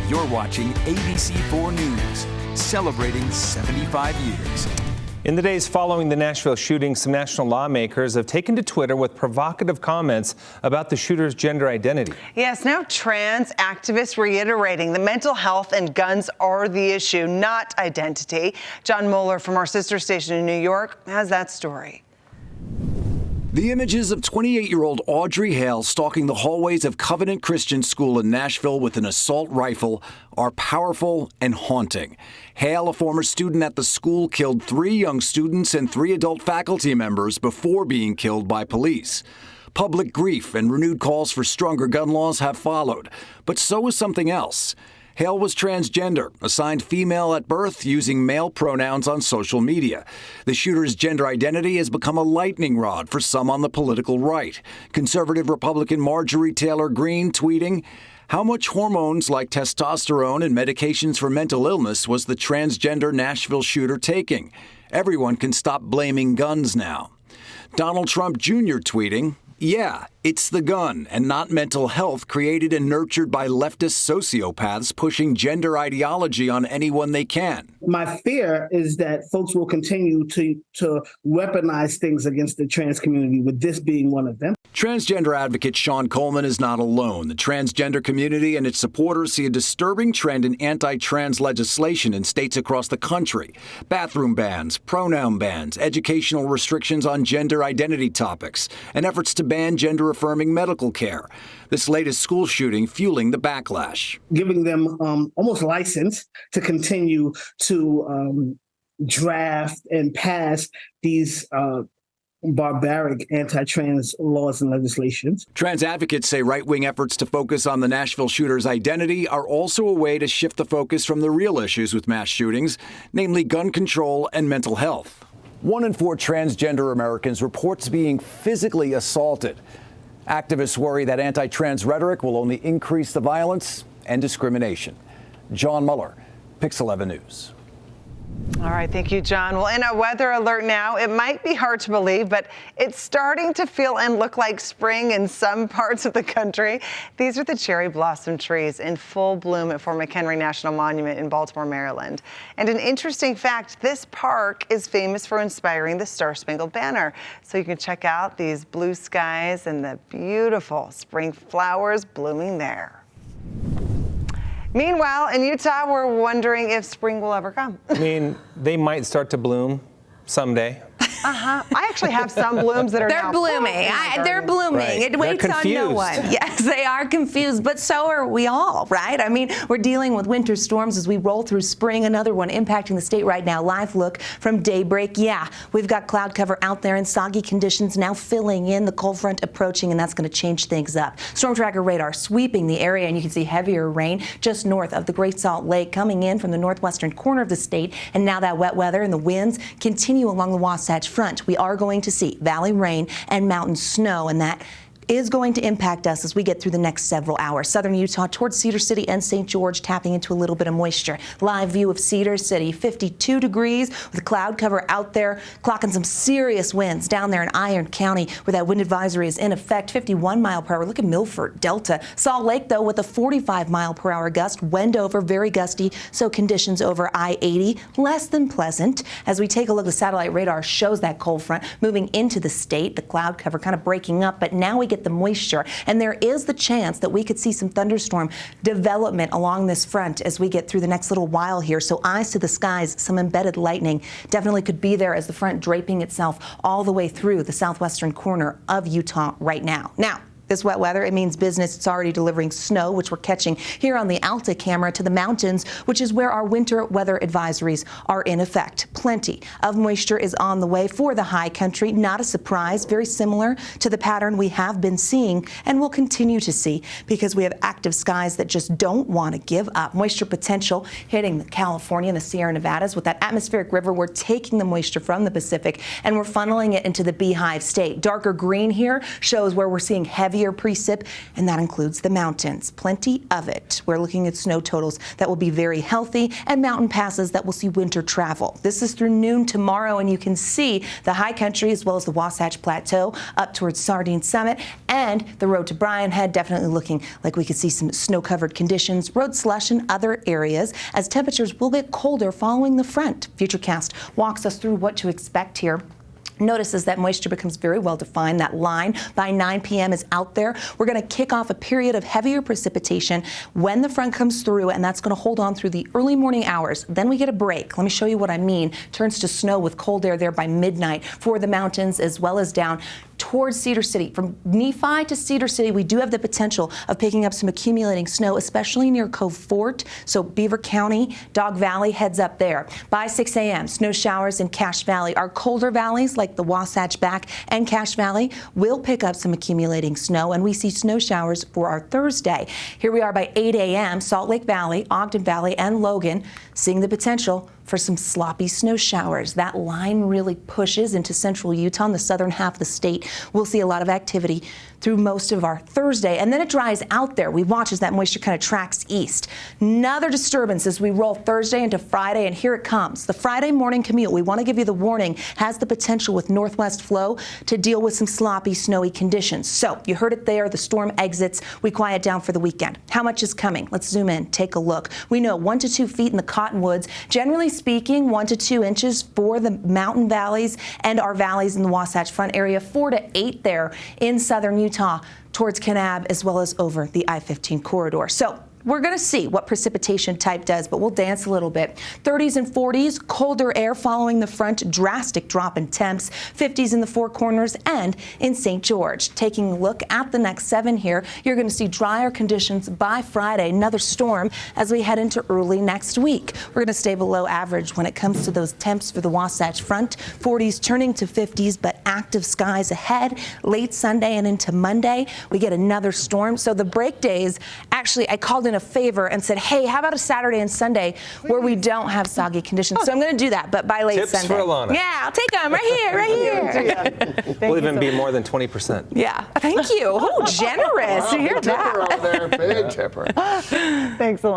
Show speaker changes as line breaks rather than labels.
You're watching ABC4 News, celebrating 75 years.
In the days following the Nashville shooting, some national lawmakers have taken to Twitter with provocative comments about the shooter's gender identity.
Yes, now trans activists reiterating that mental health and guns are the issue, not identity. John Moeller from our sister station in New York has that story.
The images of 28-year-old Audrey Hale stalking the hallways of Covenant Christian School in Nashville with an assault rifle are powerful and haunting. Hale, a former student at the school, killed 3 young students and 3 adult faculty members before being killed by police. Public grief and renewed calls for stronger gun laws have followed, but so is something else. Hale was transgender, assigned female at birth, using male pronouns on social media. The shooter's gender identity has become a lightning rod for some on the political right. Conservative Republican Marjorie Taylor Greene tweeting, "How much hormones like testosterone and medications for mental illness was the transgender Nashville shooter taking? Everyone can stop blaming guns now." Donald Trump Jr. tweeting, "Yeah, it's the gun and not mental health created and nurtured by leftist sociopaths pushing gender ideology on anyone they can."
My fear is that folks will continue to weaponize things against the trans community, with this being one of them.
Transgender advocate Sean Coleman is not alone. The transgender community and its supporters see a disturbing trend in anti-trans legislation in states across the country. Bathroom bans, pronoun bans, educational restrictions on gender identity topics, and efforts to ban gender-affirming medical care. This latest school shooting fueling the backlash.
Giving them almost license to continue to draft and pass these barbaric anti-trans laws and legislations.
Trans advocates say right-wing efforts to focus on the Nashville shooter's identity are also a way to shift the focus from the real issues with mass shootings, namely gun control and mental health. 1 in 4 transgender Americans reports being physically assaulted. Activists worry that anti-trans rhetoric will only increase the violence and discrimination. John Mueller, Pix 11 News.
All right, thank you, John. Well, in a weather alert now, it might be hard to believe, but it's starting to feel and look like spring in some parts of the country. These are the cherry blossom trees in full bloom at Fort McHenry National Monument in Baltimore, Maryland. And an interesting fact, this park is famous for inspiring the Star-Spangled Banner. So you can check out these blue skies and the beautiful spring flowers blooming there. Meanwhile, in Utah, we're wondering if spring will ever come.
I mean, they might start to bloom someday.
I actually have some blooms that are
They're blooming. They're blooming.
Right.
It waits on no one. Yes, they are confused, but so are we all, right? I mean, we're dealing with winter storms as we roll through spring. Another one impacting the state right now. Live look from daybreak. Yeah, we've got cloud cover out there and soggy conditions now filling in, the cold front approaching, and that's going to change things up. Storm tracker radar sweeping the area, and you can see heavier rain just north of the Great Salt Lake coming in from the northwestern corner of the state. And now that wet weather and the winds continue along the Wasatch Front. We are going to see valley rain and mountain snow, and that is going to impact us as we get through the next several hours. Southern Utah towards Cedar City and St. George tapping into a little bit of moisture. Live view of Cedar City, 52 degrees with cloud cover out there, clocking some serious winds down there in Iron County where that wind advisory is in effect, 51 mile per hour. Look at Milford, Delta. Salt Lake, though, with a 45 mile per hour gust, Wendover, very gusty, so conditions over I-80 less than pleasant. As we take a look, the satellite radar shows that cold front moving into the state, the cloud cover kind of breaking up, but now we get the moisture, and there is the chance that we could see some thunderstorm development along this front as we get through the next little while here. So eyes to the skies, some embedded lightning definitely could be there as the front draping itself all the way through the southwestern corner of Utah right now. Now, this wet weather, it means business. It's already delivering snow, which we're catching here on the Alta camera, to the mountains, which is where our winter weather advisories are in effect. Plenty of moisture is on the way for the high country. Not a surprise, very similar to the pattern we have been seeing and will continue to see because we have active skies that just don't want to give up. Moisture potential hitting California and the Sierra Nevadas. With that atmospheric river, we're taking the moisture from the Pacific and we're funneling it into the Beehive State. Darker green here shows where we're seeing heavy heavier precip, and that includes the mountains. Plenty of it. We're looking at snow totals that will be very healthy and mountain passes that will see winter travel. This is through noon tomorrow, and you can see the high country as well as the Wasatch Plateau up towards Sardine Summit, and the road to Bryan Head definitely looking like we could see some snow-covered conditions, road slush in other areas as temperatures will get colder following the front. Futurecast walks us through what to expect here. Notice as that moisture becomes very well defined, that line by 9 p.m. is out there. We're going to kick off a period of heavier precipitation when the front comes through, and that's going to hold on through the early morning hours. Then we get a break. Let me show you what I mean. Turns to snow with cold air there by midnight for the mountains as well as down towards Cedar City. From Nephi to Cedar City, we do have the potential of picking up some accumulating snow, especially near Cove Fort. So Beaver County, Dog Valley heads up there. By 6 a.m., snow showers in Cache Valley. Our colder valleys like the Wasatch Back and Cache Valley will pick up some accumulating snow, and we see snow showers for our Thursday. Here we are by 8 a.m., Salt Lake Valley, Ogden Valley, and Logan seeing the potential for some sloppy snow showers. That line really pushes into central Utah and the southern half of the state. We'll see a lot of activity through most of our Thursday, and then it dries out there. We watch as that moisture kind of tracks east. Another disturbance as we roll Thursday into Friday, and here it comes. The Friday morning commute, we want to give you the warning, has the potential with northwest flow to deal with some sloppy, snowy conditions. So you heard it there. The storm exits. We quiet down for the weekend. How much is coming? Let's zoom in, take a look. We know 1 to 2 feet in the cottonwoods. Generally speaking, 1 to 2 inches for the mountain valleys and our valleys in the Wasatch Front area, 4 to 8 there in southern Utah towards Kanab as well as over the I-15 corridor. So we're going to see what precipitation type does, but we'll dance a little bit. 30s and 40s, colder air following the front, drastic drop in temps, 50s in the Four Corners and in St. George. Taking a look at the next 7 here, you're going to see drier conditions by Friday, another storm as we head into early next week. We're going to stay below average when it comes to those temps for the Wasatch Front, 40s turning to 50s, but active skies ahead. Late Sunday and into Monday, we get another storm. So the break days, actually, I called in a favor and said, hey, how about a Saturday and Sunday where we don't have soggy conditions? So I'm going to do that, but by late
Tips
Sunday.
for Alana.
Yeah, I'll take them right here, right here.
We'll even be more than 20%.
Yeah, thank you. Oh, generous. You hear
Tipper
that?
over there, big tipper.
Thanks a lot.